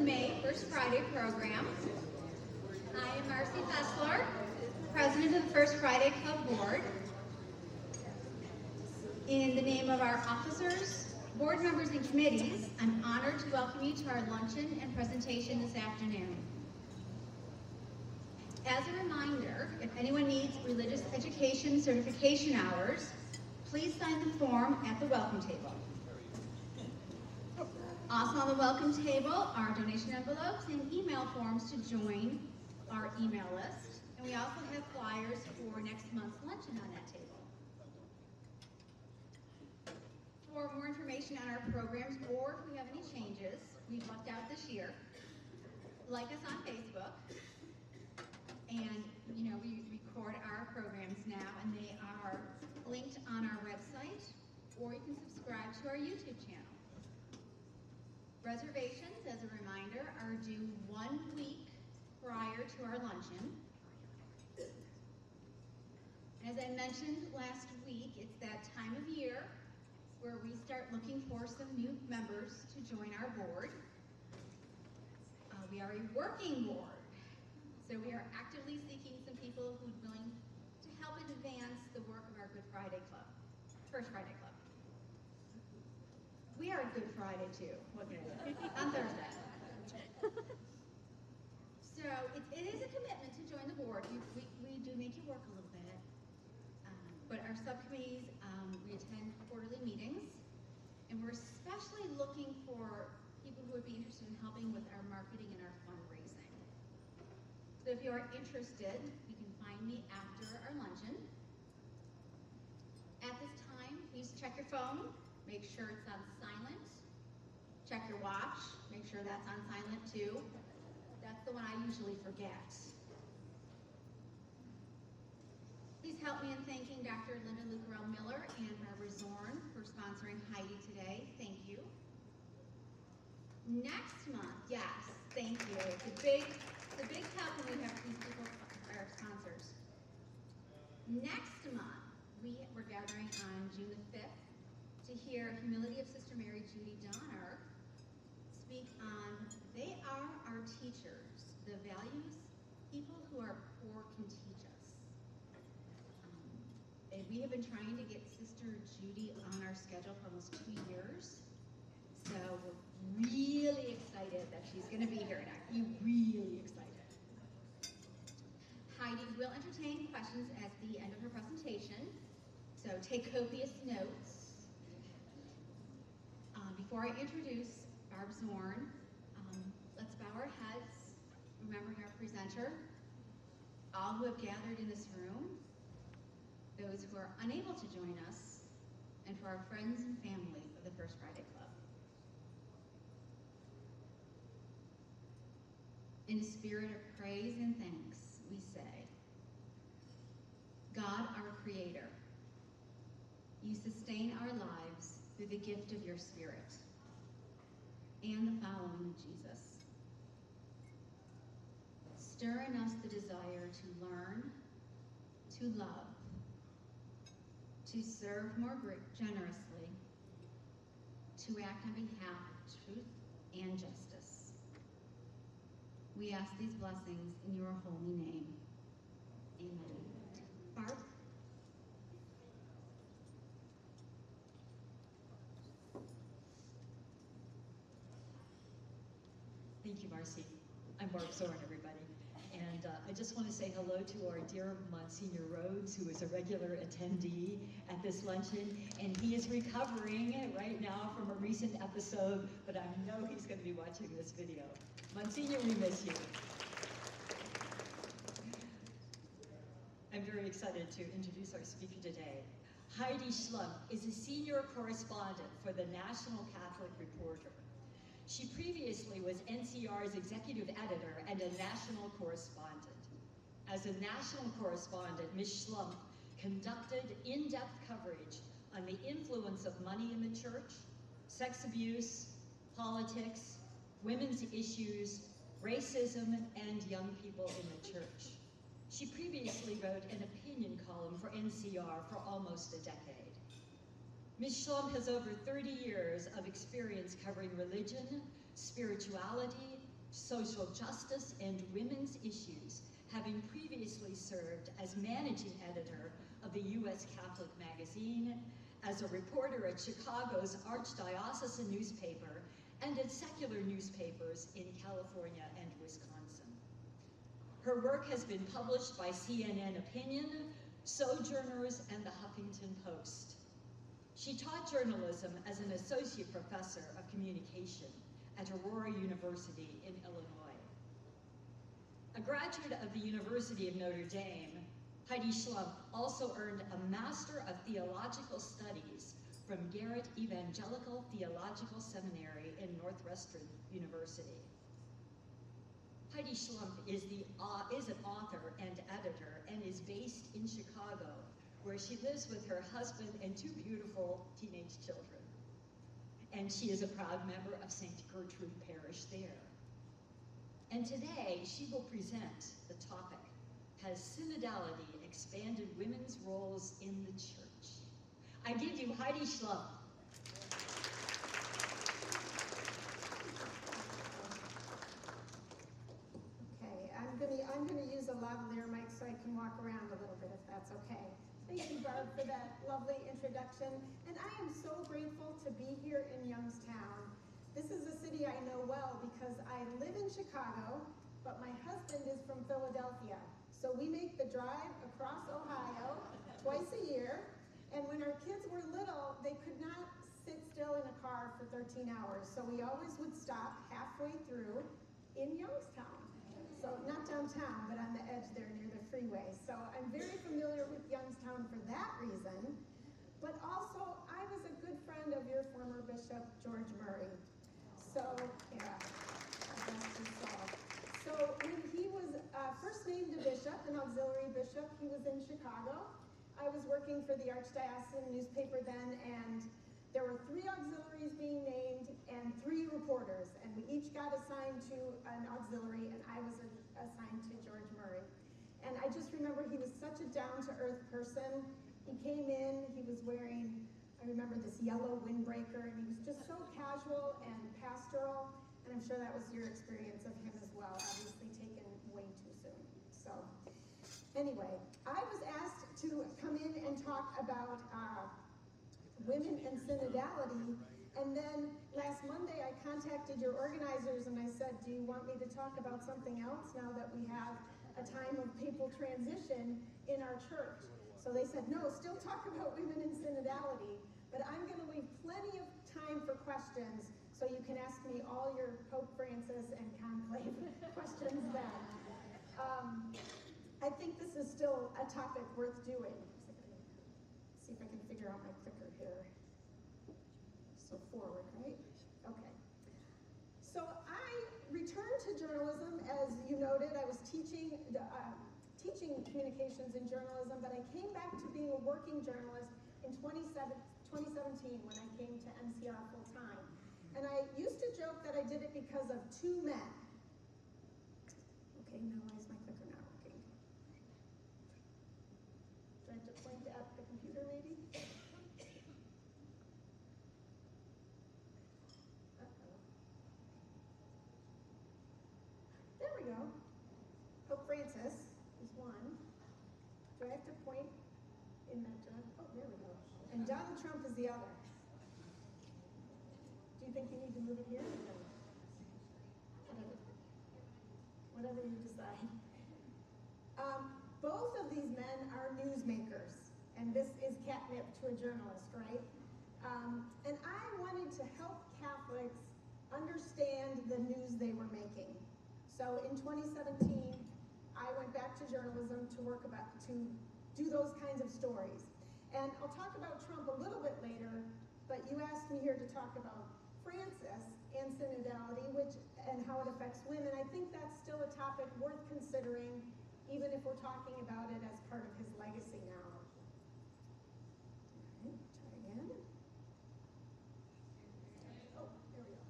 May First Friday program. I am Marcy Fessler, President of the First Friday Club Board. In the name of our officers, board members, and committees, I'm honored to welcome you to our luncheon and presentation this afternoon. As a reminder, if anyone needs religious education certification hours, please sign the form at the welcome table. Also on the welcome table are donation envelopes and email forms to join our email list. And we also have flyers for next month's luncheon on that table. For more information on our programs or if we have any changes we've left out this year, like us on Facebook. And we record our programs now and they are linked on our website, or you can subscribe to our YouTube channel. Reservations, as a reminder, are due 1 week prior to our luncheon. As I mentioned last week, it's that time of year where we start looking for some new members to join our board. We are a working board, so we are actively seeking some people who are willing to help advance the work of our Good Friday Club, First Friday Club. We are Good Friday too, on Thursday. So it is a commitment to join the board. We do make you work a little bit, but our subcommittees, we attend quarterly meetings, and we're especially looking for people who would be interested in helping with our marketing and our fundraising. So if you are interested, you can find me after our luncheon. At this time, please check your phone. Make sure it's on silent. Check your watch. Make sure that's on silent too. That's the one I usually forget. Please help me in thanking Dr. Linda Lucarell Miller and Barbara Zorn for sponsoring Heidi today. Thank you. Next month, yes, thank you. It's a big help when we have these people, our sponsors. Next month, we're gathering on June the 5th. To hear Humility of Sister Mary Judy Donner speak on, they are our teachers, the values people who are poor can teach us. And we have been trying to get Sister Judy on our schedule for almost 2 years. So we're really excited that she's going to be here tonight. Really excited. Heidi will entertain questions at the end of her presentation, so take copious notes. Before I introduce Barb Zorn, let's bow our heads, remembering our presenter, all who have gathered in this room, those who are unable to join us, and for our friends and family of the First Friday Club. In a spirit of praise and thanks, we say, God, our Creator, you sustain our lives through the gift of your Spirit and the following of Jesus. Stir in us the desire to learn, to love, to serve more generously, to act on behalf of truth and justice. We ask these blessings in your holy name. Amen. Barb? Thank you, Marcy. I'm Barb Zorn, everybody. And I just want to say hello to our dear Monsignor Rhodes, who is a regular attendee at this luncheon. And he is recovering right now from a recent episode, but I know he's going to be watching this video. Monsignor, we miss you. I'm very excited to introduce our speaker today. Heidi Schlumpf is a senior correspondent for the National Catholic Reporter. She previously was NCR's executive editor and a national correspondent. As a national correspondent, Ms. Schlumpf conducted in-depth coverage on the influence of money in the church, sex abuse, politics, women's issues, racism, and young people in the church. She previously wrote an opinion column for NCR for almost a decade. Ms. Schlumpf has over 30 years of experience covering religion, spirituality, social justice, and women's issues, having previously served as managing editor of the U.S. Catholic magazine, as a reporter at Chicago's archdiocesan newspaper, and at secular newspapers in California and Wisconsin. Her work has been published by CNN Opinion, Sojourners, and the Huffington Post. She taught journalism as an associate professor of communication at Aurora University in Illinois. A graduate of the University of Notre Dame, Heidi Schlumpf also earned a Master of Theological Studies from Garrett Evangelical Theological Seminary in Northwestern University. Heidi Schlumpf is an author and editor and is based in Chicago, where she lives with her husband and two beautiful teenage children. And she is a proud member of St. Gertrude Parish there. And today, she will present the topic, Has Synodality Expanded Women's Roles in the Church? I give you Heidi Schlumpf. Okay, I'm gonna use a lavalier mic so I can walk around a little bit, if that's okay. Thank you, Barb, for that lovely introduction. And I am so grateful to be here in Youngstown. This is a city I know well because I live in Chicago, but my husband is from Philadelphia. So we make the drive across Ohio twice a year. And when our kids were little, they could not sit still in a car for 13 hours. So we always would stop halfway through in Youngstown. So not downtown, but on the edge there near the freeway. So I'm very familiar with Youngstown for that reason. But also, I was a good friend of your former bishop, George Murray. So, yeah, that's his soul. So when he was first named a bishop, an auxiliary bishop, he was in Chicago. I was working for the archdiocesan newspaper then, and there were 3 auxiliaries being named and 3 reporters, and we each got assigned to an auxiliary, and I was assigned to George Murray. And I just remember he was such a down-to-earth person. He came in, he was wearing, I remember this yellow windbreaker, and he was just so casual and pastoral, and I'm sure that was your experience of him as well, obviously taken way too soon. So anyway, I was asked to come in and talk about women and synodality, and then last Monday I contacted your organizers and I said, do you want me to talk about something else now that we have a time of papal transition in our church? So they said, no, still talk about women in synodality, but I'm going to leave plenty of time for questions so you can ask me all your Pope Francis and conclave questions then. I think this is still a topic worth doing. See if I can figure out my clicker here. So forward, right? Okay. So I returned to journalism, as you noted. I was teaching communications in journalism, but I came back to being a working journalist in 2017 when I came to NCR full time. And I used to joke that I did it because of 2 men. Okay, now why is my clicker not working? Do I have to point at the computer maybe? There we go. Pope Francis is one. Do I have to point in that direction? Oh, there we go. And Donald Trump is the other. Do you think you need to move it here? No. Whatever you decide. Both of these men are newsmakers, and this is catnip to a journalist, right? And I wanted to help Catholics understand the news they were making. So in 2017, I went back to journalism to do those kinds of stories. And I'll talk about Trump a little bit later, but you asked me here to talk about Francis and synodality, and how it affects women. I think that's still a topic worth considering, even if we're talking about it as part of his legacy now. Okay, try again. Oh, there we go.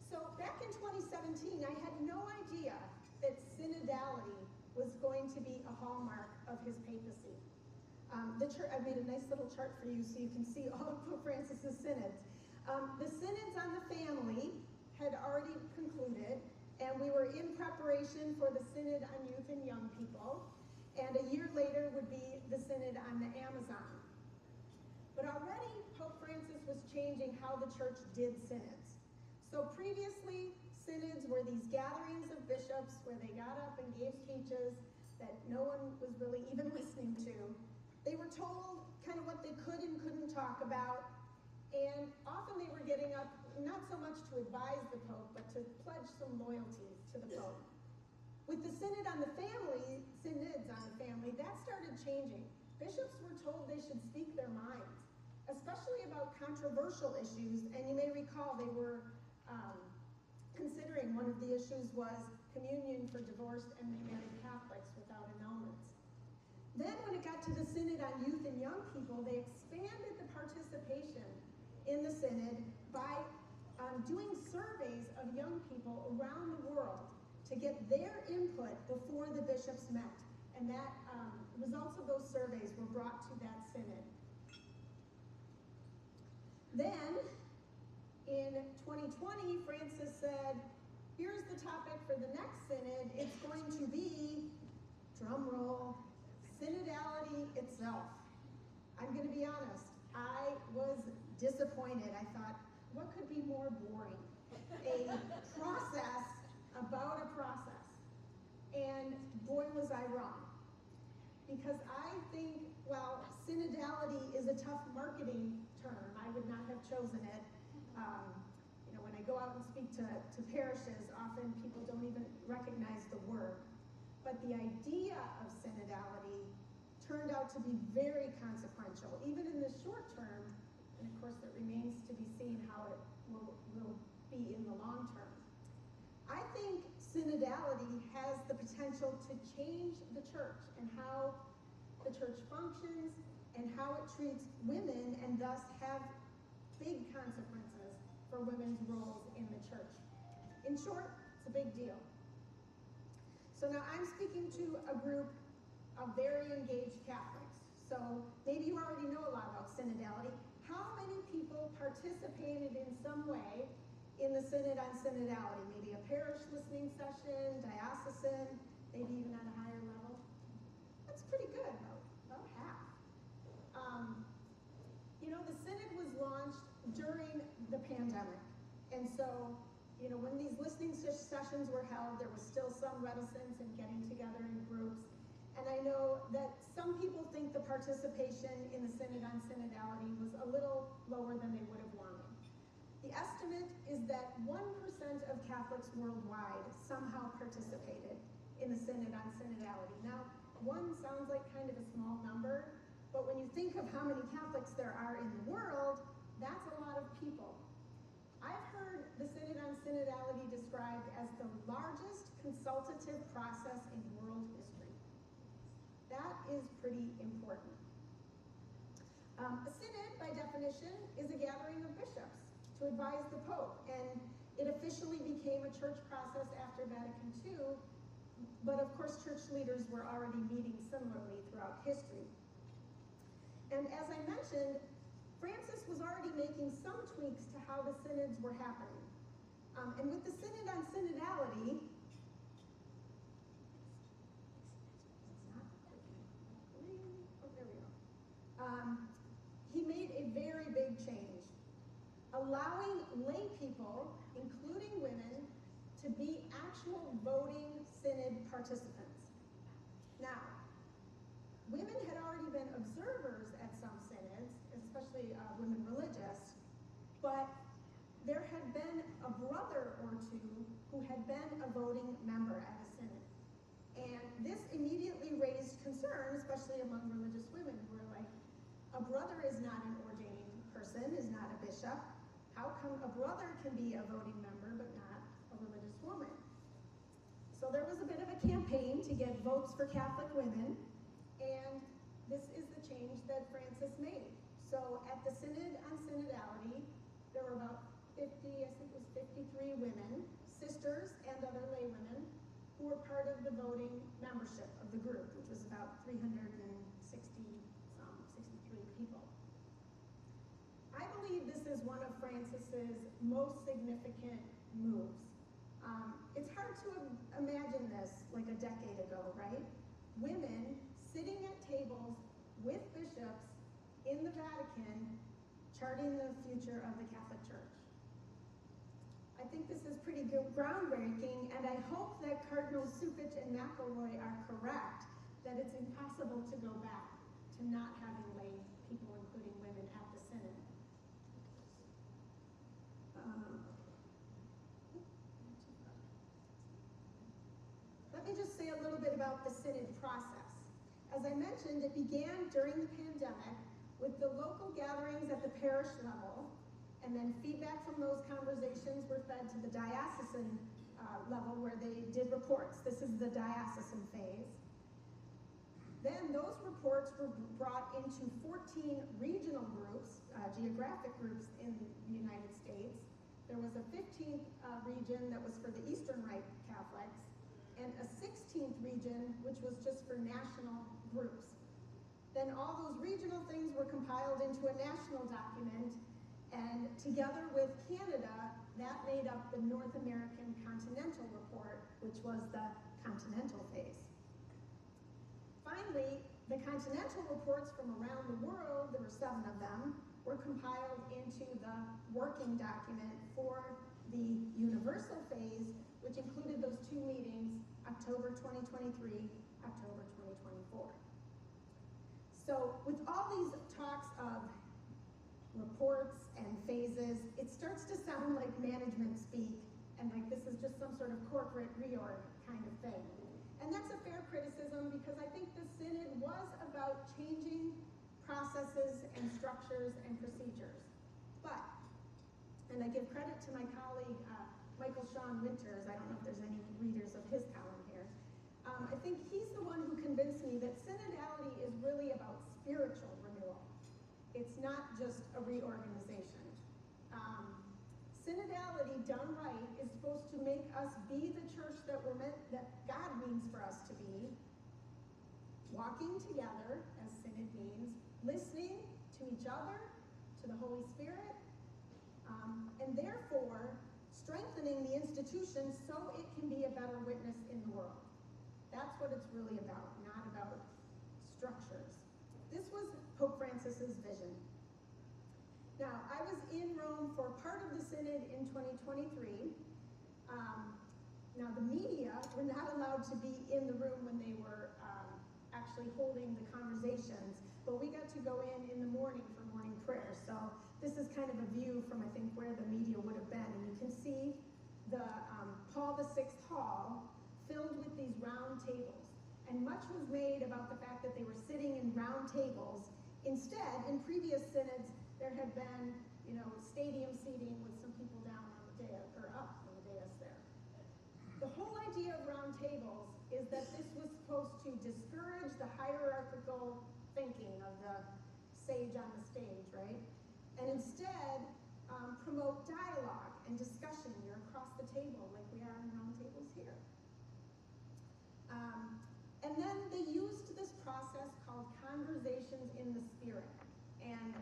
So back in 2017, I had no idea that synodality was going to be a hallmark of his papacy. I made a nice little chart for you so you can see all of Pope Francis's synods. The synods on the family had already concluded, And we were in preparation for the Synod on Youth and Young People, and a year later would be the Synod on the Amazon. But already, Pope Francis was changing how the church did synods. So previously, synods were these gatherings of bishops where they got up and gave speeches that no one was really even listening to. They were told kind of what they could and couldn't talk about, and often they were getting up not so much to advise the Pope, but to pledge some loyalties to the Pope. With the Synod on the Family, synods on the family, that started changing. Bishops were told they should speak their minds, especially about controversial issues, and you may recall they were considering one of the issues was communion for divorced and remarried Catholics without annulments. Then when it got to the Synod on Youth and Young People, they expanded the participation in the Synod by doing surveys of young people around the world to get their input before the bishops met. And that results of those surveys were brought to that Synod. Then, in 2020, Francis said, here's the topic for the next Synod. It's going to be, drum roll, Synodality itself. I'm going to be honest, I was disappointed. I thought, what could be more boring? A process about a process. And boy, was I wrong. Because I think, well, synodality is a tough marketing term. I would not have chosen it. When I go out and speak to parishes, often people don't even recognize the word. But the idea of synodality turned out to be very consequential, even in the short term, and of course it remains to be seen how it will be in the long term. I think synodality has the potential to change the church and how the church functions and how it treats women, and thus have big consequences for women's roles in the church. In short, it's a big deal. So now I'm speaking to a group of very engaged Catholics. So maybe you already know a lot about synodality. How many people participated in some way in the Synod on Synodality? Maybe a parish listening session, diocesan, maybe even at a higher level? That's pretty good, about half. The Synod was launched during the pandemic. And so, when these listening sessions were held, there was still some reticence in getting together in groups. And I know that some people think the participation in the Synod on Synodality was a little lower than they would have wanted. The estimate is that 1% of Catholics worldwide somehow participated in the Synod on Synodality. Now, 1 sounds like kind of a small number, but when you think of how many Catholics there are in the world, that's a lot of people. I've heard the Synod on Synodality described as the largest consultative process in world history. That is pretty important. A synod, by definition, is a gathering of bishops to advise the Pope, and it officially became a church process after Vatican II, but of course church leaders were already meeting similarly throughout history. And as I mentioned, Francis was already making some tweaks to how the synods were happening. And with the Synod on Synodality, he made a very big change, allowing lay people, including women, to be actual voting synod participants. Now, women had already been observers at some synods, especially women religious, but there had been a brother or two who had been a voting member at a synod. And this immediately raised concern, especially among religious women who were like, a brother is not an ordained person, is not a bishop. How come a brother can be a voting member but not a religious woman? So there was a bit of a campaign to get votes for Catholic women, and this is the change that Francis made. So at the Synod on Synodality, there were about 53 women, sisters and other lay women, who were part of the voting membership of the group, which was about 63 people. I believe this is one of Francis's most significant moves. It's hard to imagine this like a decade ago, right? Women sitting at tables with bishops in the Vatican charting the future of the Catholic Church. I think this is pretty groundbreaking, and I hope that Cardinals Cupich and McElroy are correct that it's impossible to go back to not having lay people, including women, at the Synod. Let me just say a little bit about the Synod process. As I mentioned, it began during the pandemic with the local gatherings at the parish level, and then feedback from those conversations were fed to the diocesan level where they did reports. This is the diocesan phase. Then those reports were brought into 14 regional groups, geographic groups in the United States. There was a 15th region that was for the Eastern Rite Catholics, and a 16th region, which was just for national groups. Then all those regional things were compiled into a national document, and together with Canada, that made up the North American Continental Report, which was the continental phase. Finally, the continental reports from around the world, there were 7 of them, were compiled into the working document for the universal phase, which included those 2 meetings, October 2023, October 2024. So with all these talks of reports and phases, it starts to sound like management speak, and like this is just some sort of corporate reorg kind of thing. And that's a fair criticism, because I think the Synod was about changing processes and structures and procedures. But, and I give credit to my colleague, Michael Sean Winters, I don't know if there's any readers of his column here, I think he's the one who convinced me that synodality is really about spiritual renewal. It's not just a reorganization. Synodality done right is supposed to make us be the church that that God means for us to be, walking together, as synod means, listening to each other, to the Holy Spirit, and therefore strengthening the institution so it can be a better witness in the world. That's what it's really about, not about structures. This was Pope Francis's vision. Now, I was in Rome for part of the Synod in 2023. Now, the media were not allowed to be in the room when they were actually holding the conversations, but we got to go in the morning for morning prayer. So this is kind of a view from, I think, where the media would have been. And you can see the Paul VI Hall filled with these round tables. And much was made about the fact that they were sitting in round tables. Instead, in previous synods, there had been, stadium seating with some people down on the dais, or up on the dais there. The whole idea of round tables is that this was supposed to discourage the hierarchical thinking of the sage on the stage, right? And instead, promote dialogue and discussion. You're across the table like we are in round tables here. And then they used this process called conversations in the spirit. And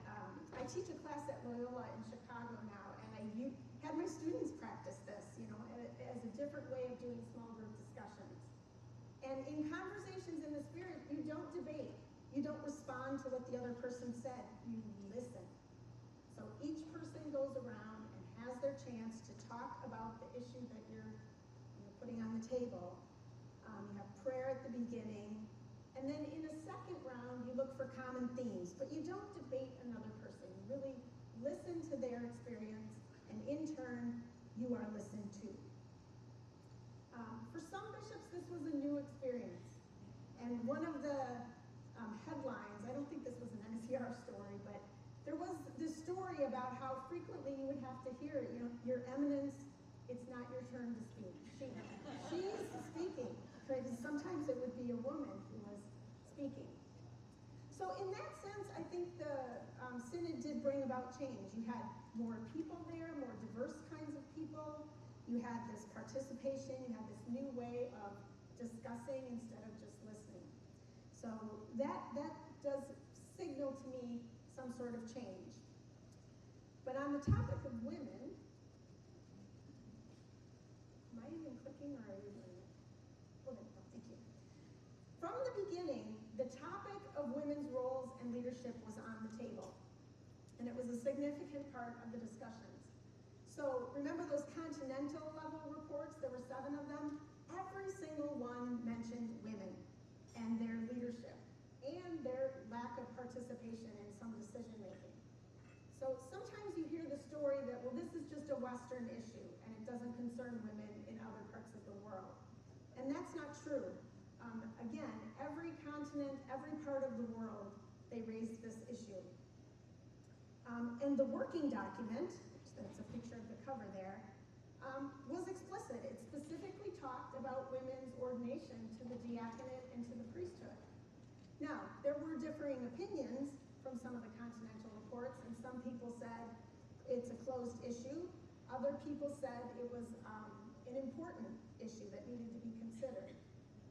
I teach a class at Loyola in Chicago now, and I had my students practice this, as a different way of doing small group discussions. And in conversations in the spirit, you don't debate. You don't respond to what the other person said. You listen. So each person goes around and has their chance to talk about the issue that you're putting on the table. You have prayer at the beginning. And then in a second round, you look for common themes. But you don't debate another person. You really listen to their experience, and in turn, you are listened to. For some bishops, this was a new experience. And one of the headlines, I don't think this was an NCR story, but there was this story about how frequently you would have to hear, Your Eminence, it's not your turn to speak. She's speaking. Because sometimes it would be a woman who was speaking. So in that sense, I think the Synod did bring about change. You had more people there, more diverse kinds of people. You had this participation. You had this new way of discussing instead of just listening. So that does signal to me some sort of change. But on the topic of women, am I in speaking or are you doing it? Okay, no, thank you. From the beginning, the topic of women's roles and leadership was on the table, and it was a significant part of the discussions. So remember those continental level reports? There were 7 of them. Every single one mentioned women and their leadership and their lack of participation in some decision making. So sometimes you hear the story that, well, this is just a Western issue and it doesn't concern women in other parts of the world. And that's not true. Again, every continent, every part of the world, they raised this issue. And the working document, that's a picture of the cover there, was explicit. It specifically talked about women's ordination to the diaconate and to the priesthood. Now, there were differing opinions from some of the continental reports, and some people said it's a closed issue. Other people said it was an important issue that needed to be considered.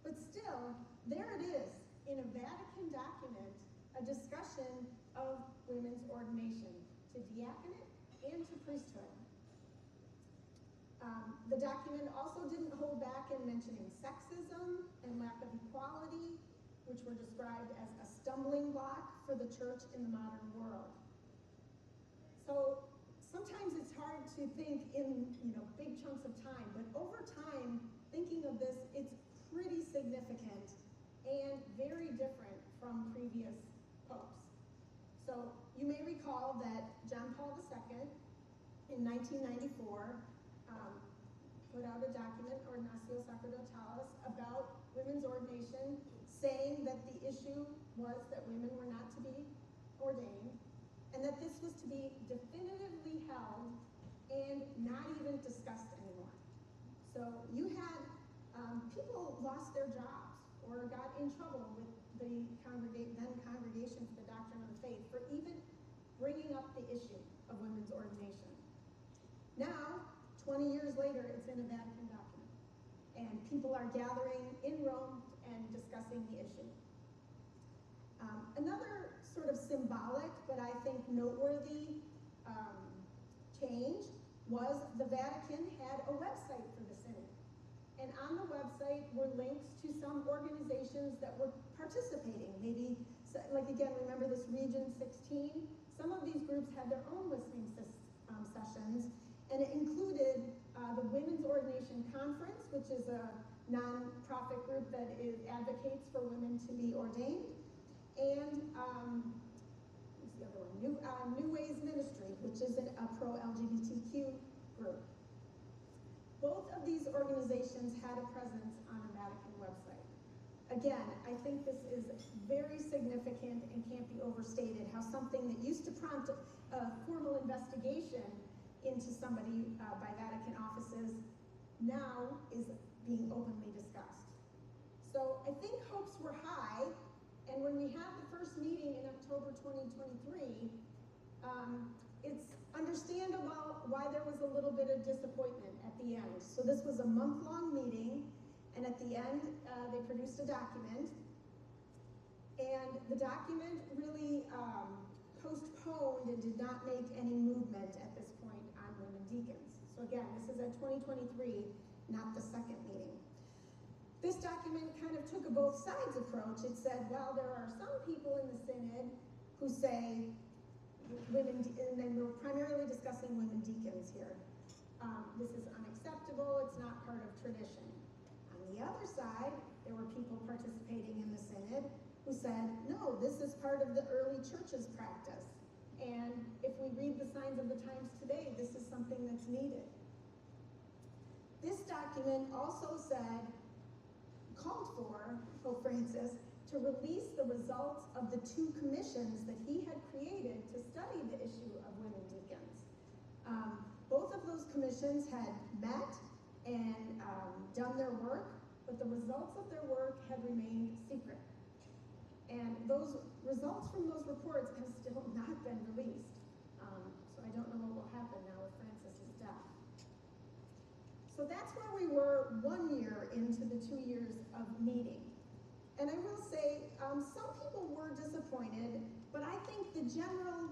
But still, there it is, in a Vatican document, a discussion of women's ordination to diaconate and to priesthood. The document also didn't hold back in mentioning sexism and lack of equality, which were described as a stumbling block for the church in the modern world. So sometimes it's hard to think in big chunks of time, but over time, thinking of this, it's pretty significant and very different from previous popes. So you may recall that John Paul II in 1994 put out a document, Ordinatio Sacerdotalis, about women's ordination, saying that the issue was that women were not to be ordained, and that this was to be definitively held and not even discussed anymore. So you had people lost their jobs or got in trouble with the then Congregation for the Doctrine of the Faith for even bringing up the issue of women's ordination. Now, 20 years later, it's in a Vatican document, and people are gathering in Rome and discussing the issue. Another sort of symbolic, but I think noteworthy change was the Vatican had a website for the Synod. And on the website were links to some organizations that were participating. Maybe, like again, remember this Region 16? Some of these groups had their own listening sessions, and it included the Women's Ordination Conference, which is a non-profit group that advocates for women to be ordained, and what's the other one? New Ways Ministry, which is a pro-LGBTQ group. Both of these organizations had a presence on a Vatican website. Again, I think this is very significant and can't be overstated, how something that used to prompt a formal investigation into somebody by Vatican offices now is being openly discussed. So I think hopes were high, and when we had the first meeting in October 2023, it's understandable why there was a little bit of disappointment at the end. So this was a month-long meeting, and at the end, they produced a document, and the document really postponed and did not make any movement at this point on women deacons. So again, this is at 2023, not the second meeting. This document kind of took a both sides approach. It said, well, there are some people in the Synod who say women, and then we're primarily discussing women deacons here. This is unacceptable, it's not part of tradition. On the other side, there were people participating in the Synod who said, no, this is part of the early church's practice. And if we read the signs of the times today, this is something that's needed. This document also called for Pope Francis to release the results of the 2 commissions that he had created to study the issue of women deacons. Both of those commissions had met and done their work, but the results of their work had remained secret. And those results from those reports have still not been released. So I don't know what will happen now with Francis's death. So that's where we were 1 year into the 2 years of meeting. And I will say, some people were disappointed, but I think the general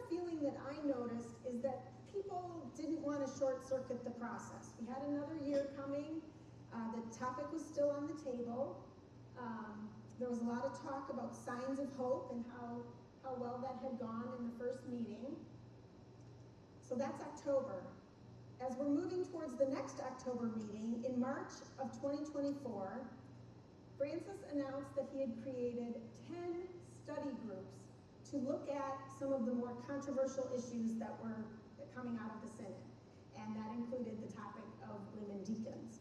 feeling that I noticed is that people didn't want to short circuit the process. We had another year coming. The topic was still on the table. There was a lot of talk about signs of hope and how well that had gone in the first meeting. So that's October. As we're moving towards the next October meeting, in March of 2024, Francis announced that he had created 10 study groups to look at some of the more controversial issues that were coming out of the Synod. And that included the topic of women deacons.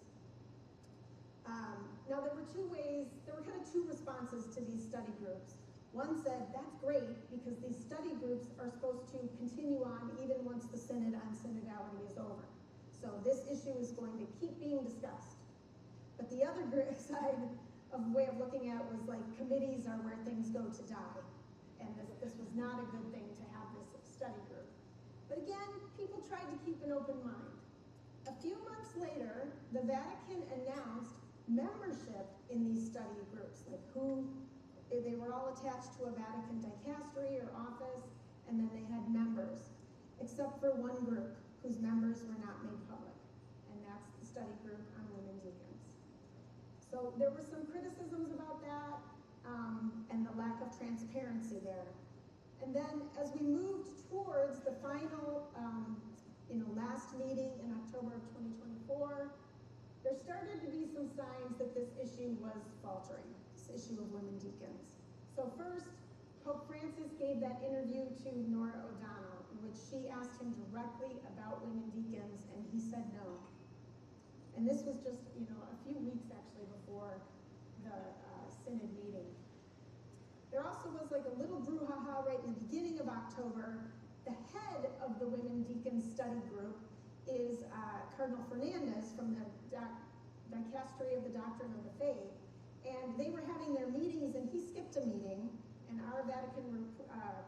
Now there were kind of two responses to these study groups. One said, that's great, because these study groups are supposed to continue on even once the Synod on Synodality is over. So this issue is going to keep being discussed. But the other side of way of looking at it was like, committees are where things go to die. And this was not a good thing to have this study group. But again, people tried to keep an open mind. A few months later, the Vatican announced membership in these study groups, like they were all attached to a Vatican dicastery or office, and then they had members, except for one group whose members were not made public, and that's the study group on women deacons. So there were some criticisms about that, and the lack of transparency there. And then as we moved towards the final, last meeting in October of 2024, there started to be some signs that this issue was faltering, this issue of women deacons. So first, Pope Francis gave that interview to Nora O'Donnell, in which she asked him directly about women deacons, and he said no. And this was just, a few weeks actually before the Synod meeting. There also was like a little brouhaha right in the beginning of October. The head of the Women Deacons Study Group is Cardinal Fernandez from the Dicastery of the Doctrine of the Faith. And they were having their meetings, and he skipped a meeting, and our Vatican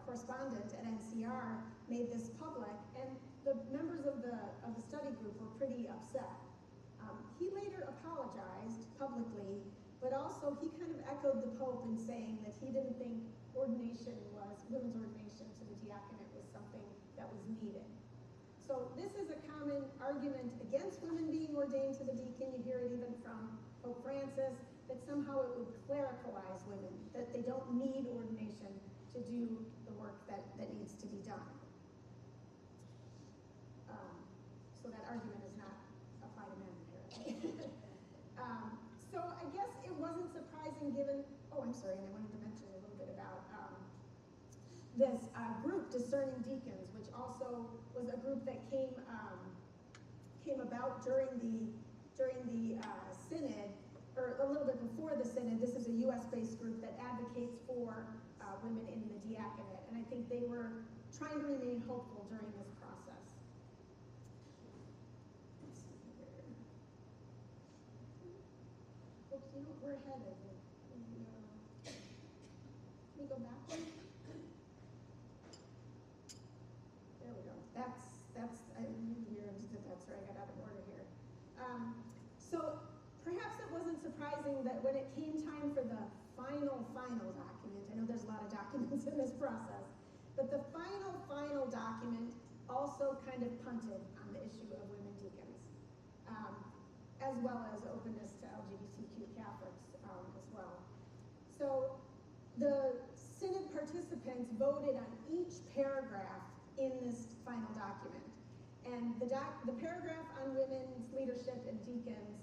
correspondent at NCR made this public, and the members of the study group were pretty upset. He later apologized publicly, but also he kind of echoed the Pope in saying that he didn't think women's ordination to the diaconate was something that was needed. So this is a common argument against women being ordained to the deacon. You hear it even from Pope Francis, that somehow it would clericalize women, that they don't need ordination to do the work that needs to be done. So that argument is not applied to men, apparently. So I guess it wasn't surprising given, and I wanted to mention a little bit about this group, Discerning Deacons, which also was a group that came about during the Synod, or a little bit before the Synod. This is a U.S.-based group that advocates for women in the diaconate, and I think they were trying to remain hopeful during this process. Let's see here. Oops, we're ahead of it. Can we go back one? There we go. That's right, I got out of order here. So perhaps it wasn't surprising that when it came time for the final document, I know there's a lot of documents in this process, but the final document also kind of punted on the issue of women deacons, as well as openness to LGBTQ Catholics as well. So the Synod participants voted on each paragraph in this final document. And the paragraph on women's leadership and deacons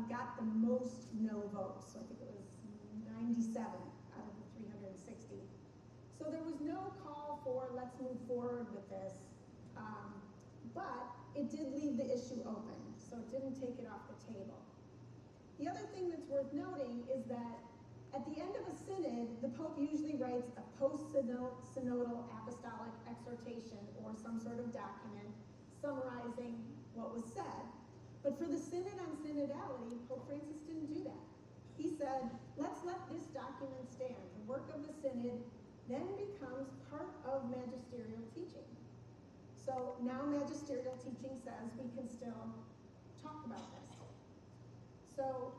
got the most no votes. So I think it was 97 out of the 360. So there was no call for let's move forward with this, but it did leave the issue open, so it didn't take it off the table. The other thing that's worth noting is that at the end of a synod, the Pope usually writes a post-synodal apostolic exhortation or some sort of document summarizing what was said. But for the Synod on Synodality, Pope Francis didn't do that. He said, let's let this document stand. The work of the Synod then becomes part of magisterial teaching. So now magisterial teaching says we can still talk about this. So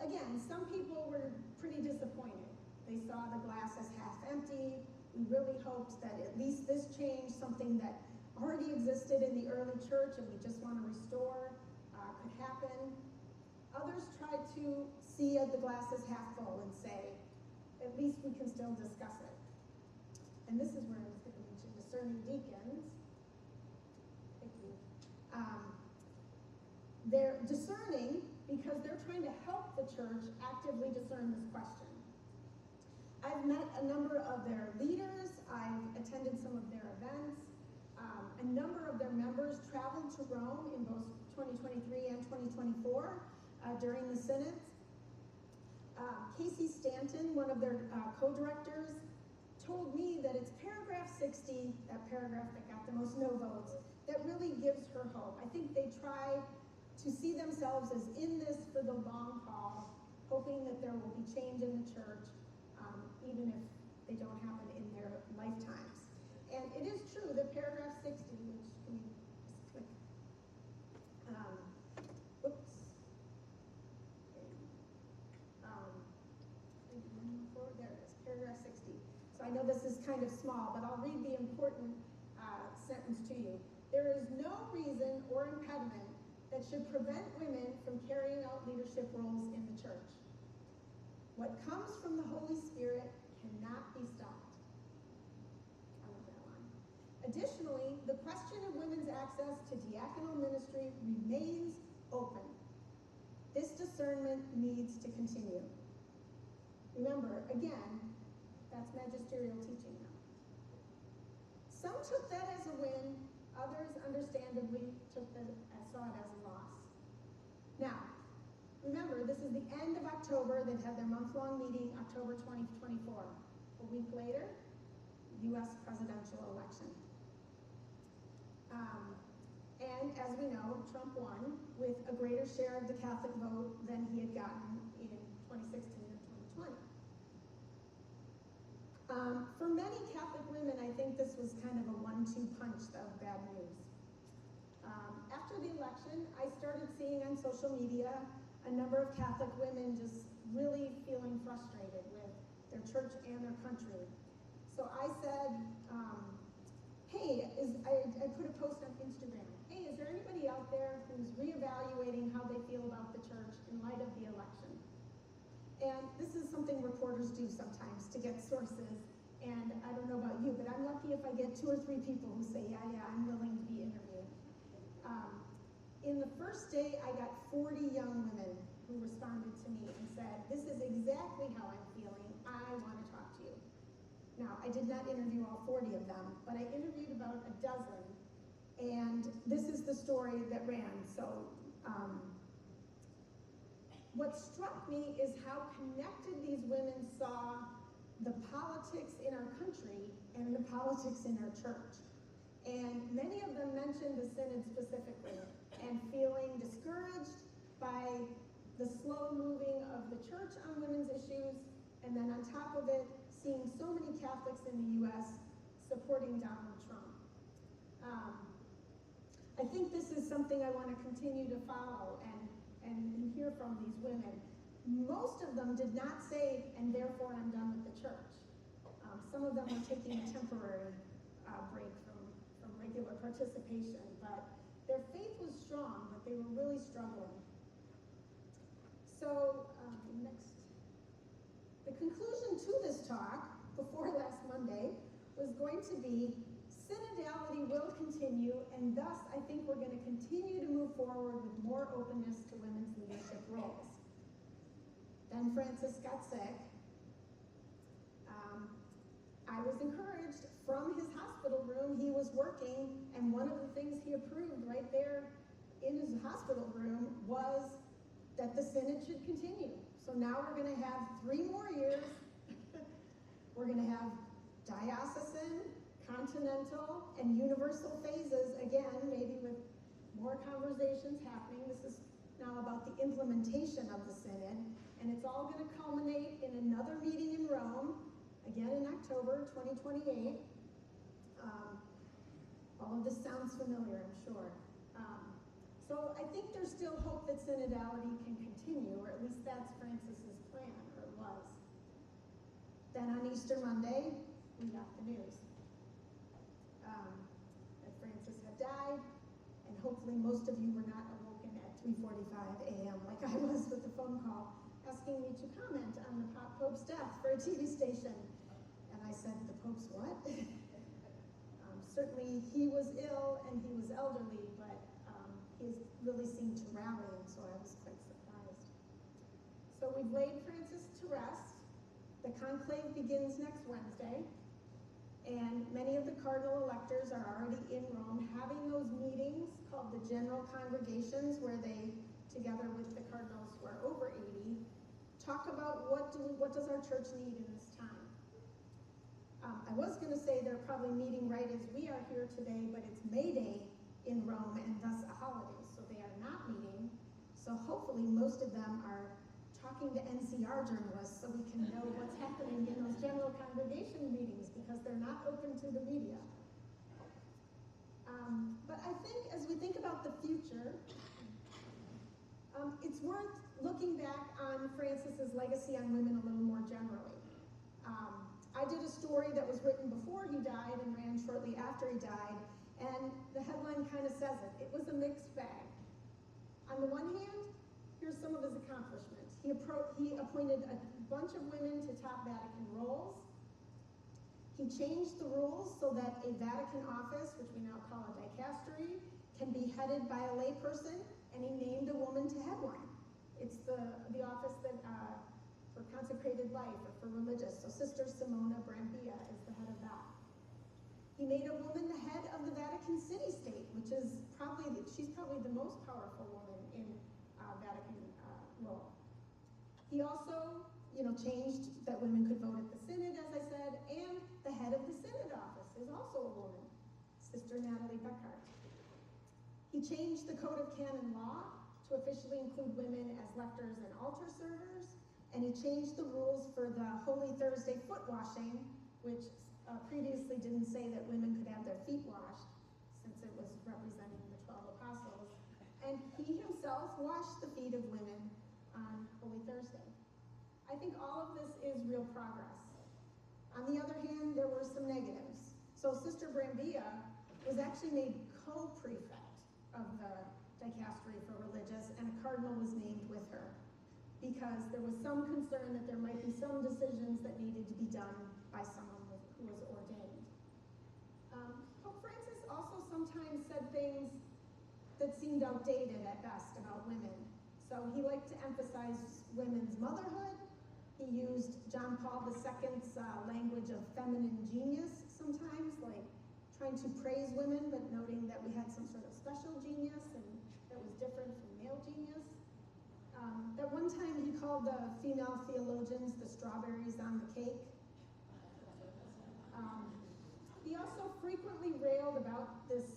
again, some people were pretty disappointed. They saw the glass as half empty. We really hoped that at least this change, something that already existed in the early church and we just want to restore could happen. Others try to see the glass as half full and say, at least we can still discuss it. And this is where I was going to mention discerning deacons. Thank you. They're discerning because they're trying to help the church actively discern this question. I've met a number of their leaders. I've attended some of their events. A number of their members traveled to Rome in both 2023 and 2024 during the synods. Casey Stanton, one of their co-directors, told me that it's paragraph 60, that paragraph that got the most no votes, that really gives her hope. I think they try to see themselves as in this for the long haul, hoping that there will be change in the church, even if they don't happen in their lifetimes. And it is true that paragraph 60, which can we just click, oops. There it is, paragraph 60. So I know this is kind of small, but I'll read the important sentence to you. There is no reason or impediment that should prevent women from carrying out leadership roles in the church. What comes from the Holy Spirit cannot be stopped. I love that line. Additionally, the question of women's access to diaconal ministry remains open. This discernment needs to continue. Remember, again, that's magisterial teaching now. Some took that as a win, others understandably saw it as a loss. Now, remember, this is the end of October. They've had their month-long meeting, October 2024. A week later, U.S. presidential election. And as we know, Trump won with a greater share of the Catholic vote than he had gotten in 2016 or 2020. For many Catholic women, I think this was kind of a 1-2 punch of bad news. After the election, I started seeing on social media a number of Catholic women just really feeling frustrated with their church and their country. So I said, hey, I put a post on Instagram. Hey, is there anybody out there who's reevaluating how they feel about the church in light of the election? And this is something reporters do sometimes to get sources. And I don't know about you, but I'm lucky if I get 2 or 3 people who say, yeah, I'm willing to be interviewed. In the first day, I got 40 young women who responded to me and said, this is exactly how I'm feeling. I want to talk to you. Now, I did not interview all 40 of them, but I interviewed about a dozen. And this is the story that ran. So what struck me is how connected these women saw the politics in our country and the politics in our church. And many of them mentioned the synod specifically and feeling discouraged by the slow moving of the church on women's issues, and then on top of it, seeing so many Catholics in the U.S. supporting Donald Trump. I think this is something I want to continue to follow and hear from these women. Most of them did not say, and therefore I'm done with the church. Some of them were taking a temporary break from regular participation, but their faith was strong, but they were really struggling. So, the conclusion to this talk, before last Monday, was going to be synodality will continue, and thus I think we're going to continue to move forward with more openness to women's leadership roles. Then Francis got sick. I was encouraged from his hospital room. He was working, and one of the things he approved right there in his hospital room was that the synod should continue. So now we're going to have 3 more years. We're going to have diocesan, continental, and universal phases, again, maybe with more conversations happening. This is now about the implementation of the synod, and it's all going to culminate in another meeting in Rome, again in October 2028. All of this sounds familiar, I'm sure. So I think there's still hope that synodality can continue, or at least that's Francis's plan, or it was. Then on Easter Monday, we got the news that Francis hopefully most of you were not awoken at 3:45 a.m. like I was with the phone call asking me to comment on the Pope's death for a TV station. And I said, the Pope's what? Certainly he was ill and he was elderly, but he really seemed to rally, and so I was quite surprised. So we've laid Francis to rest. The conclave begins next Wednesday, and many of the cardinal electors are already in Rome having those meetings called the general congregations, where they, together with the cardinals who are over 80, talk about what does our church need in this time. I was going to say they're probably meeting right as we are here today, but it's May Day in Rome and thus a holiday, so they are not meeting. So hopefully most of them are talking to NCR journalists so we can know what's happening in those general congregation meetings, because they're not open to the media. But I think as we think about the future, it's worth looking back on Francis's legacy on women a little more generally. I did a story that was written before he died and ran shortly after he died, and the headline kind of says it. It was a mixed bag. On the one hand, here's some of his accomplishments. He appointed a bunch of women to top Vatican roles. He changed the rules so that a Vatican office, which we now call a dicastery, can be headed by a layperson, and he named a woman to head one. It's the office that for consecrated life or for religious. So Sister Simona Brambilla is the head of that. He made a woman the head of the Vatican city-state, which is she's probably the most powerful woman in Vatican role. He also, changed that women could vote at the synod, as I said, and the head of the synod office is also a woman, Sister Natalie Beckhardt. He changed the Code of Canon Law to officially include women as lectors and altar servers, and he changed the rules for the Holy Thursday foot washing, which previously didn't say that women could have their feet washed, since it was representing the 12 apostles. And he himself washed the feet of women on Holy Thursday. I think all of this is real progress. On the other hand, there were some negatives. So Sister Brambilla was actually made co-prefect of the dicastery for religious, and a cardinal was named with her, because there was some concern that there might be some decisions that needed to be done by someone who was ordained. Pope Francis also sometimes said things that seemed outdated at best about women. So he liked to emphasize women's motherhood. He used John Paul II's language of feminine genius sometimes, like trying to praise women, but noting that we had some sort of special genius and that was different from male genius. At one time, he called the female theologians the strawberries on the cake. He also frequently railed about this,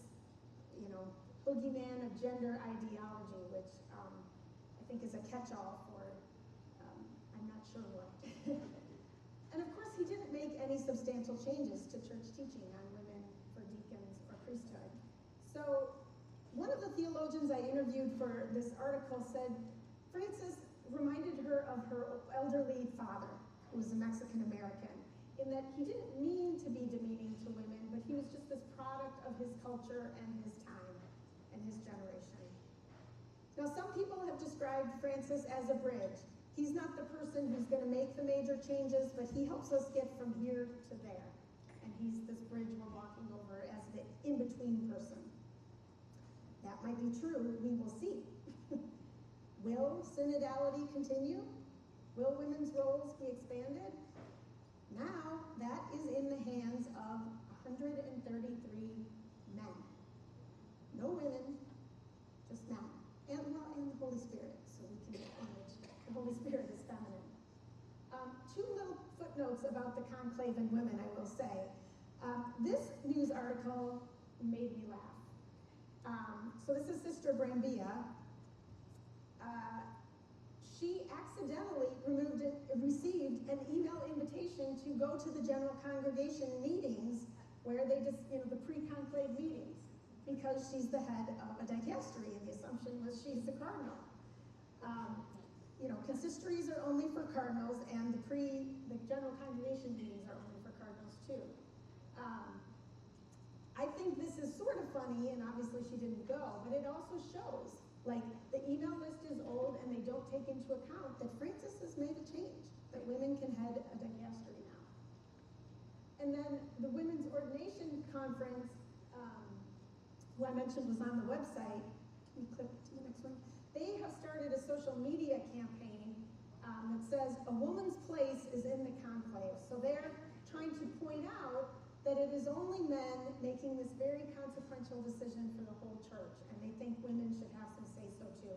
boogeyman of gender ideology, which I think is a catch-all for I'm not sure what. And of course, he didn't make any substantial changes to church teaching on women for deacons or priesthood. So one of the theologians I interviewed for this article said, Francis reminded her of her elderly father, who was a Mexican-American, in that he didn't mean to be demeaning to women, but he was just this product of his culture and his time and his generation. Now, some people have described Francis as a bridge. He's not the person who's going to make the major changes, but he helps us get from here to there. And he's this bridge we're walking over as the in-between person. That might be true, we will see. Will synodality continue? Will women's roles be expanded? Now, that is in the hands of 133 men. No women, just men. And the Holy Spirit, so we can acknowledge the Holy Spirit is feminine. Two little footnotes about the conclave and women, I will say. This news article made me laugh. So this is Sister Brambilla. She accidentally received an email invitation to go to the general congregation meetings, where they just, the pre-conclave meetings, because she's the head of a dicastery, and the assumption was she's the cardinal. Consistories are only for cardinals, and the general congregation meetings are only for cardinals too. I think this is sort of fun funny, and obviously she didn't go, but it also shows, like, the email list is old and they don't take into account that Francis has made a change, that women can head a dicastery now. And then the Women's Ordination Conference, who I mentioned was on the website. Can you click to the next one? They have started a social media campaign that says a woman's place is in the conclave. So they're trying to point out that it is only men making this very consequential decision for the whole church, and they think women should have some say so too.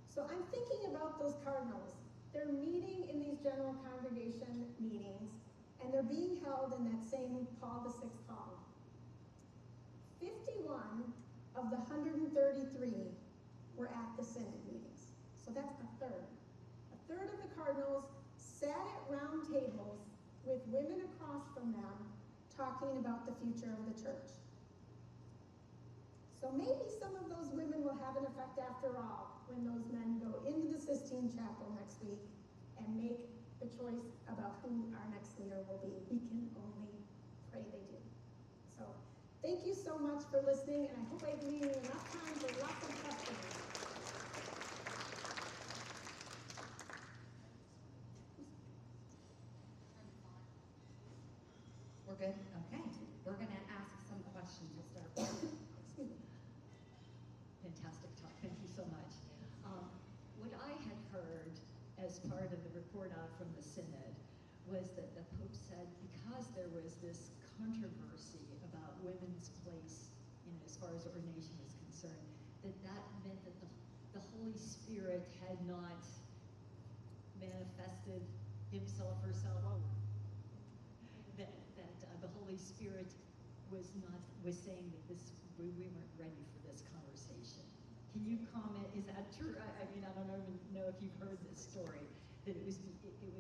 So I'm thinking about those cardinals. They're meeting in these general congregation meetings, and they're being held in that same Paul VI hall. 51 of the 133 were at the synod meetings. So that's a third. A third of the cardinals sat at round tables with women across from them talking about the future of the church. So maybe some of those women will have an effect after all when those men go into the Sistine Chapel next week and make the choice about who our next leader will be. We can only pray they do. So thank you so much for listening, and I hope I've given you enough time for lots of questions. We're good? Okay. We're going to ask some questions to start with. Excuse me. Fantastic talk. Thank you so much. What I had heard as part of the report out from the Synod was that the Pope said because there was this controversy about women's place, as far as ordination is concerned, that meant that the Holy Spirit had not manifested himself or herself. That the Holy Spirit was saying that we weren't ready for this conversation. Can you comment? Is that true? I mean, I don't even know if you've heard this story. That it was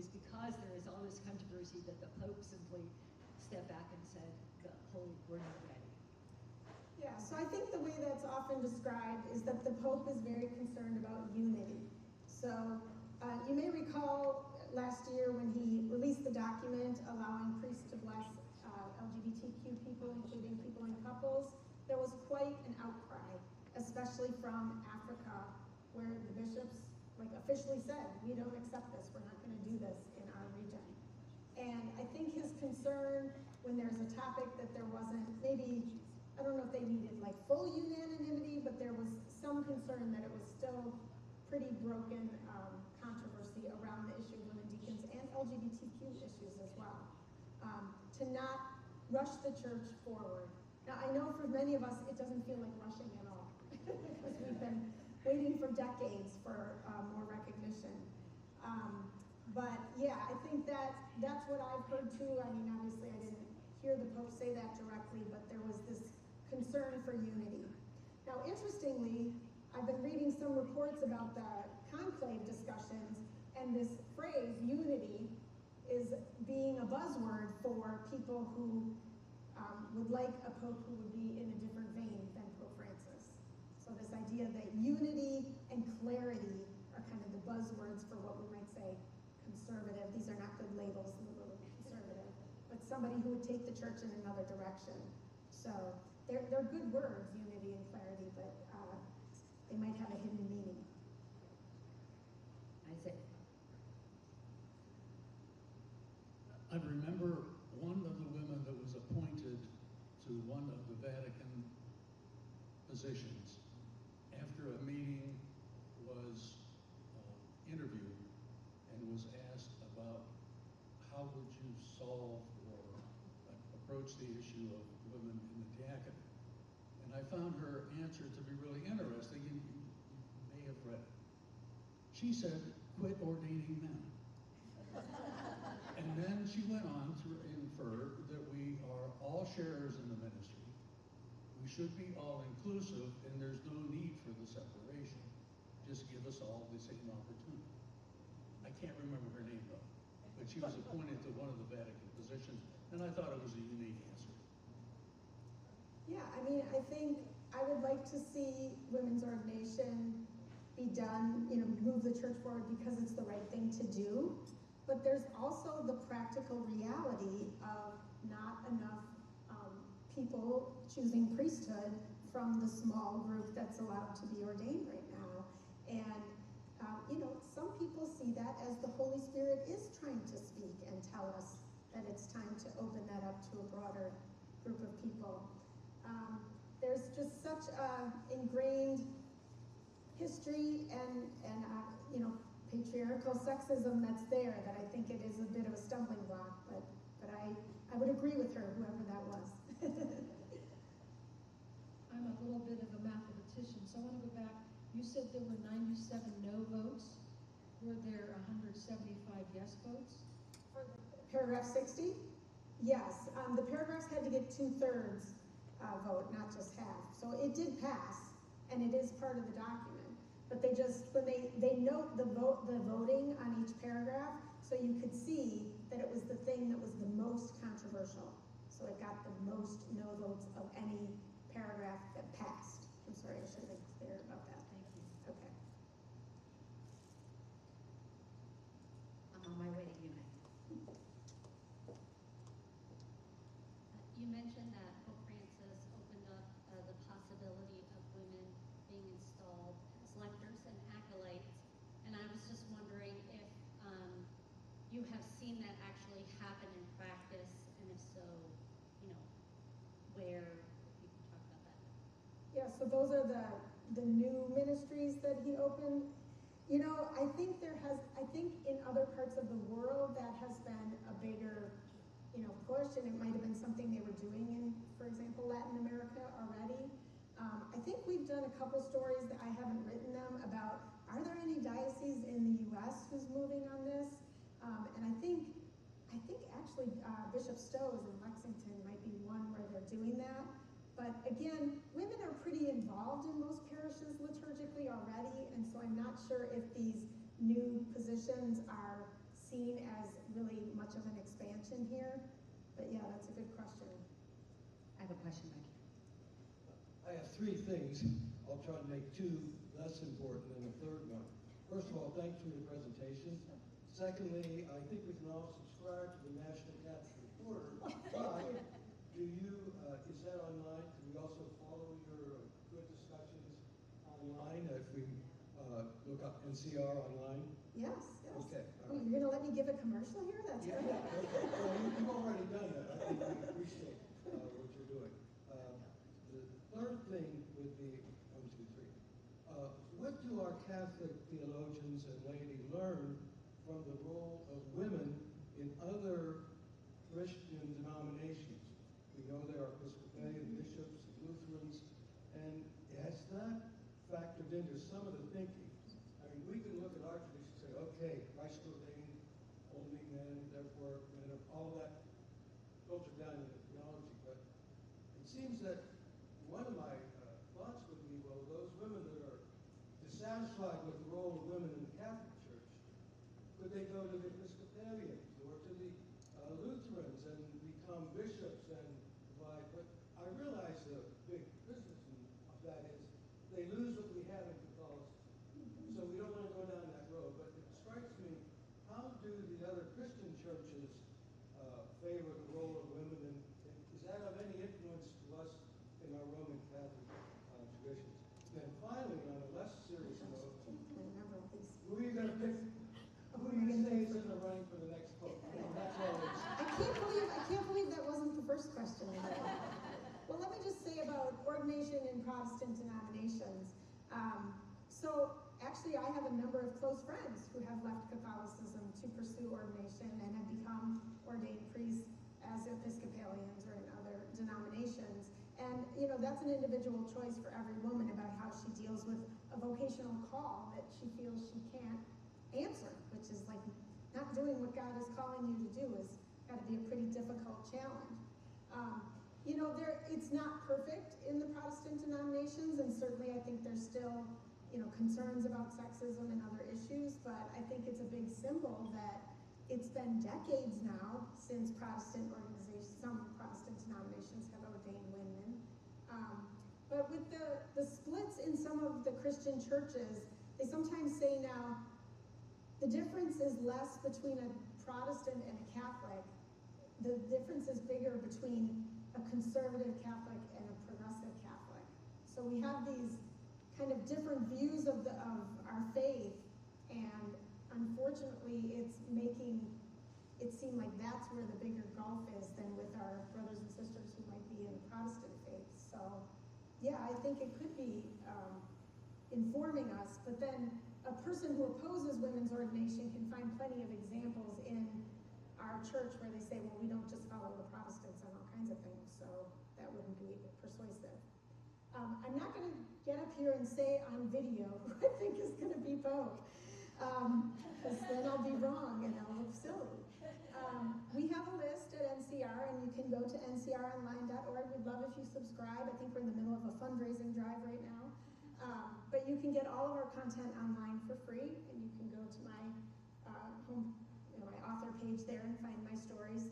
because there is all this controversy that the Pope simply stepped back and said, "We're not ready." Yeah, so I think the way that's often described is that the Pope is very concerned about unity. So you may recall last year when he released the document allowing priests to bless LGBTQ people, including people in couples, there was quite an outcry, especially from Africa, where the bishops officially said, we don't accept this, we're not going to do this in our region. And I think his concern when there's a topic that there wasn't, maybe, I don't know if they needed full unanimity, but there was some concern that it was still pretty broken controversy around the issue of women deacons and LGBTQ issues as well. To not rush the church forward. Now I know for many of us it doesn't feel like rushing at all because we've been waiting for decades for more recognition. But yeah, I think that's what I've heard too. I mean, obviously I didn't hear the Pope say that directly, but there was this concern for unity. Now interestingly, I've been reading some reports about the conclave discussions, and this phrase, unity, is being a buzzword for people who would like a Pope who would be in a different vein than Pope Francis. So this idea that unity and clarity are kind of the buzzwords for what we might say conservative. These are not good labels, conservative, but somebody who would take the church in another direction. So they're good words, unity and clarity, but they might have a hidden meaning. Isaac? I remember one of the women that was appointed to one of the Vatican positions after a meeting was interviewed and was asked about how would you solve or approach the issue of women in the diaconate. And I found her answer to be really interesting. You may have read it. She said, quit ordaining men. And then she went on to infer that we are all sharers in the ministry. We should be all inclusive, and there's no need for the separation. Just give us all the same opportunity. I can't remember her name though, but she was appointed to one of the Vatican positions, and I thought it was a unique answer. Yeah, I mean, I think I would like to see women's ordination be done, move the church forward because it's the right thing to do. But there's also the practical reality of not enough people choosing priesthood from the small group that's allowed to be ordained right now. And, some people see that as the Holy Spirit is trying to speak and tell us that it's time to open that up to a broader group of people. There's just such a ingrained history and patriarchal sexism that's there that I think it is a bit of a stumbling block, but I would agree with her, whoever that was. I'm a little bit of a mathematician, so I want to go back. You said there were 97 no votes. Were there 175 yes votes? For paragraph 60? Yes, the paragraphs had to get 2/3 vote, not just half. So it did pass, and it is part of the document. But they just, when they note the voting on each paragraph, so you could see that it was the thing that was the most controversial. So it got the most no votes of any paragraph that passed. I'm sorry, I should have been clear about that. Thank you. Okay. I'm on my way to UNIT. You mentioned that Pope Francis opened up the possibility of women being installed as lectors and acolytes, and I was just wondering if you have seen that actually happen in practice, and if so, where, if you can talk about that. Yeah, so those are the new ministries that he opened. I think in other parts of the world that has been a bigger, push, and it might have been something they were doing in, for example, Latin America already. I think we've done a couple stories that I haven't written them about, are there any dioceses in the U.S. who's moving on this? And I think actually Bishop Stowe's in Lexington might be one where they're doing that. But again, women are pretty involved in most parishes liturgically already, and so I'm not sure if these new positions are seen as really much of an expansion here. But yeah, that's a good question. I have a question back here. I have three things. I'll try to make two less important than the third one. First of all, thanks for your presentation. Secondly, I think we can all subscribe to the National Catholic Reporter, but do you, is that online? Can we also follow your good discussions online if we look up NCR online? Yes. Okay. Oh, you're going to let me give a commercial here? That's Yeah, great. okay. Well, you've already done that. I think we appreciate what you're doing. The third thing would be, 1, 2, 3. What do our Catholic theologians and laity learn from the role of women in other Christian denominations? We know there are Episcopalian bishops and Lutherans, and has that factored into some of the thinking? I mean, we can look at our tradition and say, okay, Christ ordained only men, therefore men, all that filtered down into theology, but it seems that one of my thoughts would be, well, those women that are dissatisfied with the role of women in the Catholic Church, could they go to the Episcopalians or to the Lutherans and become bishops and provide? But I realize the big business of that is they lose what we have in Catholicism. So we don't want to go down that road. But it strikes me, how do the other Christian churches favor the role of women? And is that of any influence to us in our Roman Catholic traditions? Then finally, on a less serious note, who are you going to pick? Who are you going to say is in the running for the next Pope? That's all it is. I can't believe that wasn't the first question. Well, let me just say about ordination in Protestant denominations. So actually, I have a number of close friends who have left Catholicism to pursue ordination and have become ordained priests as Episcopalians or in other denominations. And that's an individual choice for every woman about how she deals with a vocational call that she feels she can't answer, which is like not doing what God is calling you to do is got to be a pretty difficult challenge. It's not perfect in the Protestant denominations, and certainly I think there's still concerns about sexism and other issues, but I think it's a big symbol that it's been decades now since some Protestant denominations have ordained women. But with the splits in some of the Christian churches, they sometimes say now, the difference is less between a Protestant and a Catholic. The difference is bigger between a conservative Catholic and a progressive Catholic. So we have these kind of different views of our faith, and unfortunately it's making it seem like that's where the bigger gulf is than with our brothers and sisters who might be in the Protestant faith. So yeah, I think it could be informing us, but then a person who opposes women's ordination can find plenty of examples in our church where they say, well, we don't just follow the Protestants on all kinds of things, so that wouldn't be persuasive. I'm not going to get up here and say on video who I think is going to be Pope, because then I'll be wrong and I'll look silly. We have a list at NCR, and you can go to ncronline.org. We'd love if you subscribe. I think we're in the middle of a fundraising drive right now. But you can get all of our content online for free, and you can go to my my author page there and find my stories.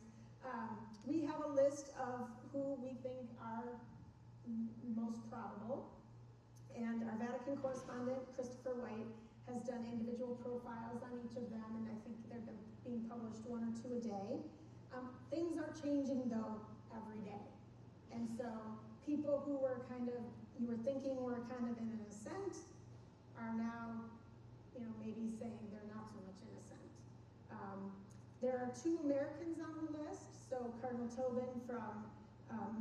We have a list of who we think are most probable, and our Vatican correspondent, Christopher White, has done individual profiles on each of them, and I think they're being published 1 or 2 a day. Things are changing, though, every day. And so people who were you were thinking were kind of in an ascent are now, maybe saying they're not so much in ascent. There are 2 Americans on the list. So Cardinal Tobin from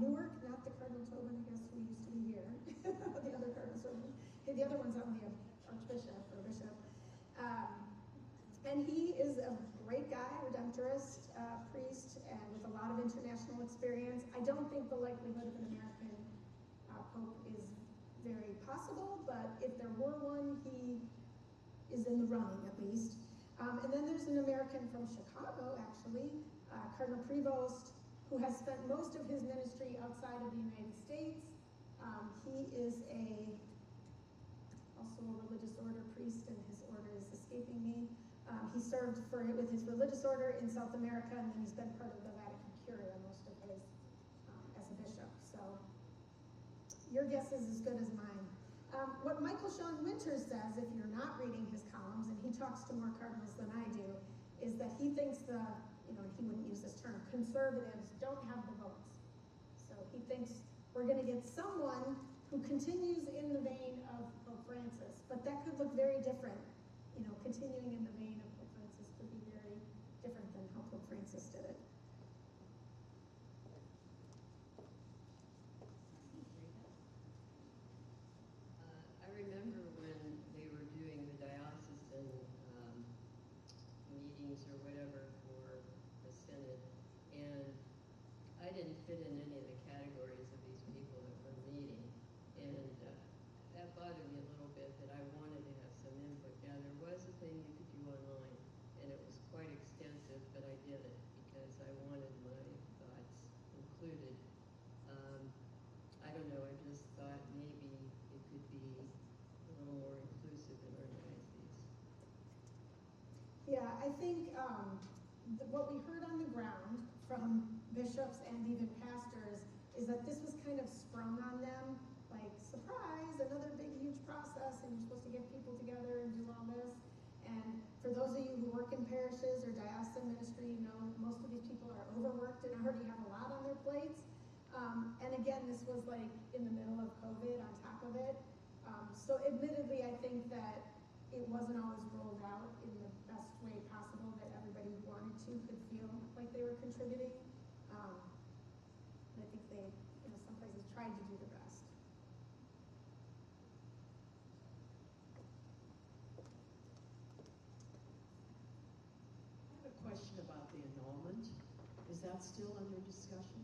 Newark, not the Cardinal Tobin, I guess, who used to be here. The other Cardinal Tobin. The other one's only an archbishop or bishop. And he is a great guy, redemptorist, priest, and with a lot of international experience. I don't think the likelihood of an American Pope is very possible, but if there were one, he is in the running at least. And then there's an American from Chicago, actually, Cardinal Prevost, who has spent most of his ministry outside of the United States. He is also a religious order priest, and his order is escaping me. He served with his religious order in South America, and then he's been part of the Vatican Curia most of his as a bishop. So your guess is as good as mine. What Michael Sean Winters says, if you're not reading his columns, and he talks to more cardinals than I do, is that he thinks he wouldn't use this term, conservatives don't have the votes. So he thinks we're going to get someone who continues in the vein of Pope Francis, but that could look very different. Continuing in the vein of Pope Francis could be very different than how Pope Francis did it. I remember when they were doing the diocesan meetings or whatever for the synod, and I didn't fit in any of the categories of these people that were meeting, and that bothered me a little bit, that I wanted to have some input. Yeah, there was a thing you could do online, and it was quite extensive, but I did it because I wanted my thoughts included. I don't know, I just thought maybe it could be a little more inclusive in our diocese. Yeah, I think what we heard on the ground from bishops and even pastors is that this was kind of sprung on them, like, surprise, another big, huge process, and you're supposed to get people together and do all this. And for those of you who work in parishes or diocesan ministry, most of these people are overworked and already have a lot on their plates. And again, this was like in the middle of COVID on top of it. So admittedly, I think that it wasn't always rolled out in the best way possible that everybody who wanted to could feel like they were contributing. And I think they, some places tried to do the best. I have a question about the annulment. Is that still under discussion?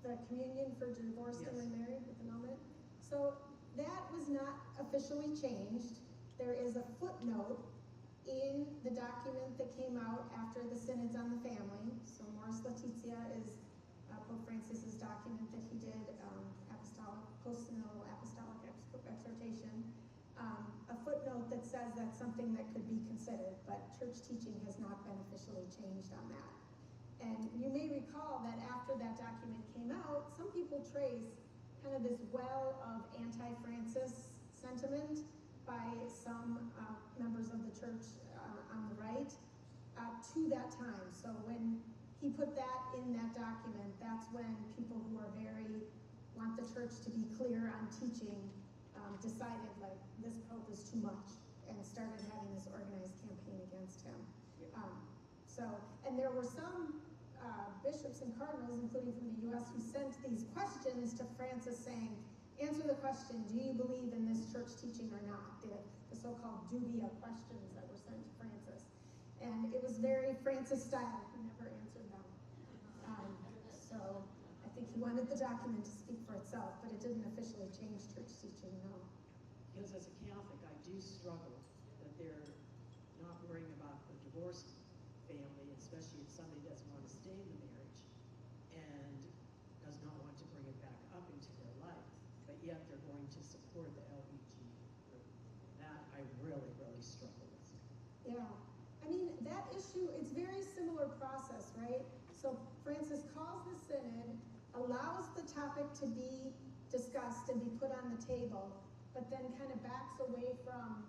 The communion for divorced Yes. and remarried with annulment. So that was not officially changed. There is a footnote in the document that came out after the synods on the family. So Mors Laetitia is Pope Francis's document that he did, post-synodal apostolic exhortation. A footnote that says that's something that could be considered, but church teaching has not been officially changed on that. And you may recall that after that document came out, some people trace kind of this well of anti-Francis sentiment by some members of the church on the right to that time. So when he put that in that document, that's when people who are very the church to be clear on teaching, decided like this pope is too much and started having this organized campaign against him. And there were some bishops and cardinals, including from the U.S., who sent these questions to Francis saying, answer the question, do you believe in this church teaching or not? The so-called dubia questions that were sent to Francis. And it was very Francis style. He never answered them. So I think he wanted the document to speak for itself, but it didn't officially change church teaching, no. Because as a Catholic, I do struggle that they're not worrying about the divorced family, especially if somebody doesn't want to stay in the marriage and does not want to bring it back up into their life, but yet they're going to support the LBG group. That I really, really struggle with. Yeah. I mean, that issue, it's very similar process, right? So Francis calls the synod, allows the topic to be discussed and be put on the table, but then kind of backs away from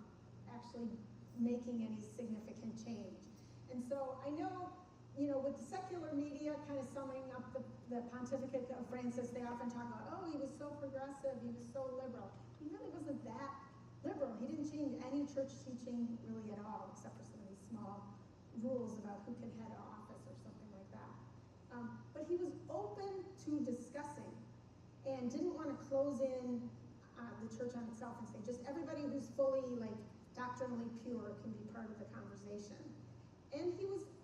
actually making any significant change. And so I know, with the secular media kind of summing up the pontificate of Francis, they often talk about, oh, he was so progressive, he was so liberal. He really wasn't that liberal. He didn't change any church teaching really at all, except for some of these small rules about who can head office or something like that. But he was open to discussing and didn't want to close in the church on itself and say just everybody who's fully doctrinally pure can be part of the conversation. And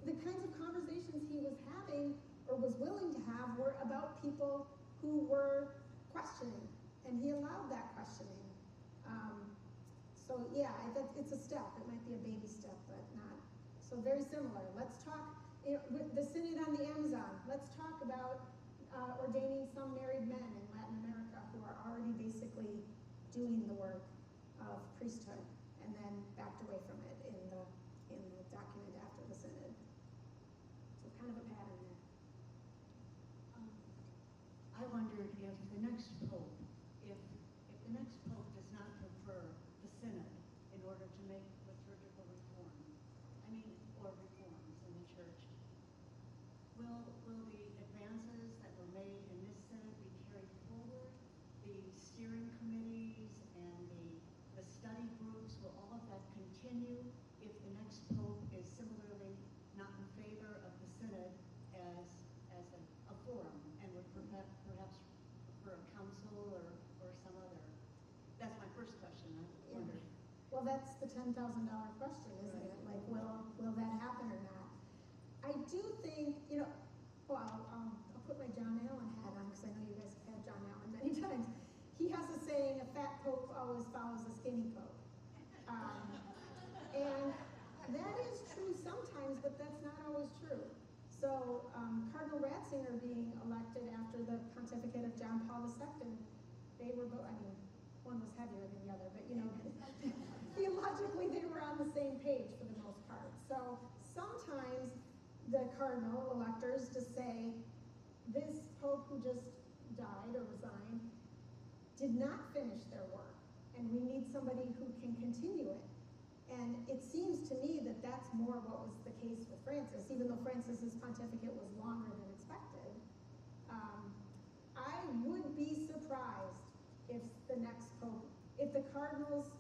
the kinds of conversations he was having or was willing to have were about people who were questioning, and he allowed that questioning. So yeah, it's a step. It might be a baby step, but not. So very similar. Let's talk, the Synod on the Amazon, let's talk about ordaining some married men in Latin America who are already basically doing the work of priesthood, and then backed away from it in the document after the Synod. So kind of a pattern there. I wondered if the next pope, if the next pope does not prefer the Synod in order to make liturgical reforms in the church, will the advances that were made in this Synod be carried forward? The steering committees and the study groups, will all of that continue if the next pope is similarly not in favor of the Synod as a forum and would perhaps prefer a council or some other? That's my first question. I wondered. Well, that's the $10,000 question, isn't it? Like, will that happen or not? I do think, well, I'll put my John Allen hat on because I know you guys have had John Allen many times. He has a saying, a fat pope always follows a skinny pope. And that is true sometimes, but that's not always true. So Cardinal Ratzinger being elected after the pontificate of John Paul II, they were both, one was heavier than the other, but theologically they were on the same page for the most part. So sometimes the cardinal electors just say, this pope who just died or resigned did not finish their work, and we need somebody who can continue it. And it seems to me that that's more what was the case with Francis, even though Francis's pontificate was longer than expected. I would be surprised if the next pope, if the cardinals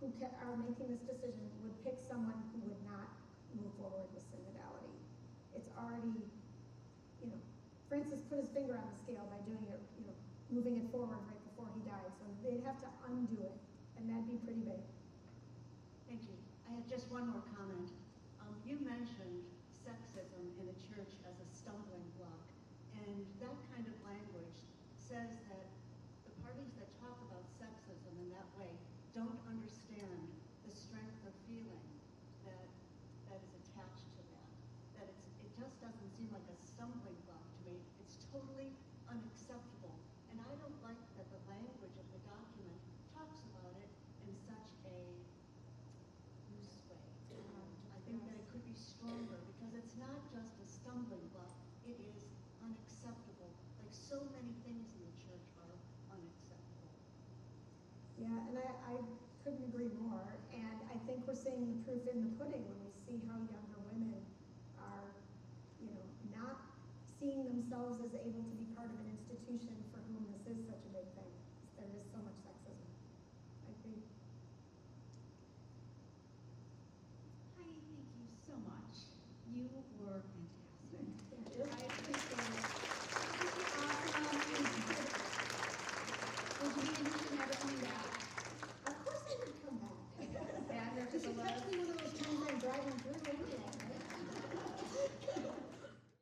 who are making this decision would pick someone who would not move forward with synodality. It's already, Francis put his finger on the scale by doing it, moving it forward right before he died. So they'd have to undo it, and that'd be pretty big. Thank you. I have just one more comment. You mentioned sexism in the church as a stumbling block, and that kind of language says that the parties that talk about sexism in that way don't understand the strength of feeling that is attached to that. That it just doesn't seem like a stumbling block to me. It's totally unacceptable. And I don't like that the language of the document talks about it in such a loose way. I think that it could be stronger because it's not just a stumbling block, it is unacceptable. Like so many things in the church are unacceptable. Yeah, and I couldn't agree more. And I think we're seeing the proof in the pudding when we see how younger women are, not seeing themselves as able to